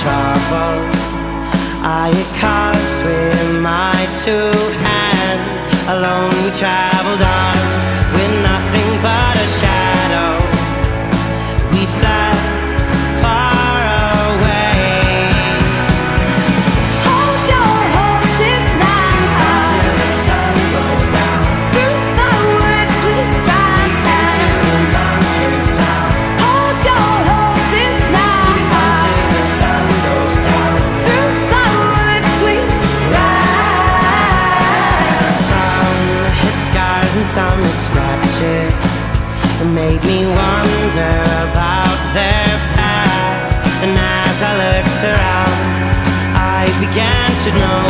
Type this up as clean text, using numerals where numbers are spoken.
trouble. I hit cars with my two hands. Alone we traveled on with nothing but a shadow. We fled far away. Hold your horses now. Until the sun goes down. Through the woods we ride now. Into the mountainside. Hold your horses now. Until the sun goes down. Through the woods we ride. Some hit scars and some hit scratches. It made me wonder about their past. And as I looked around, I began to know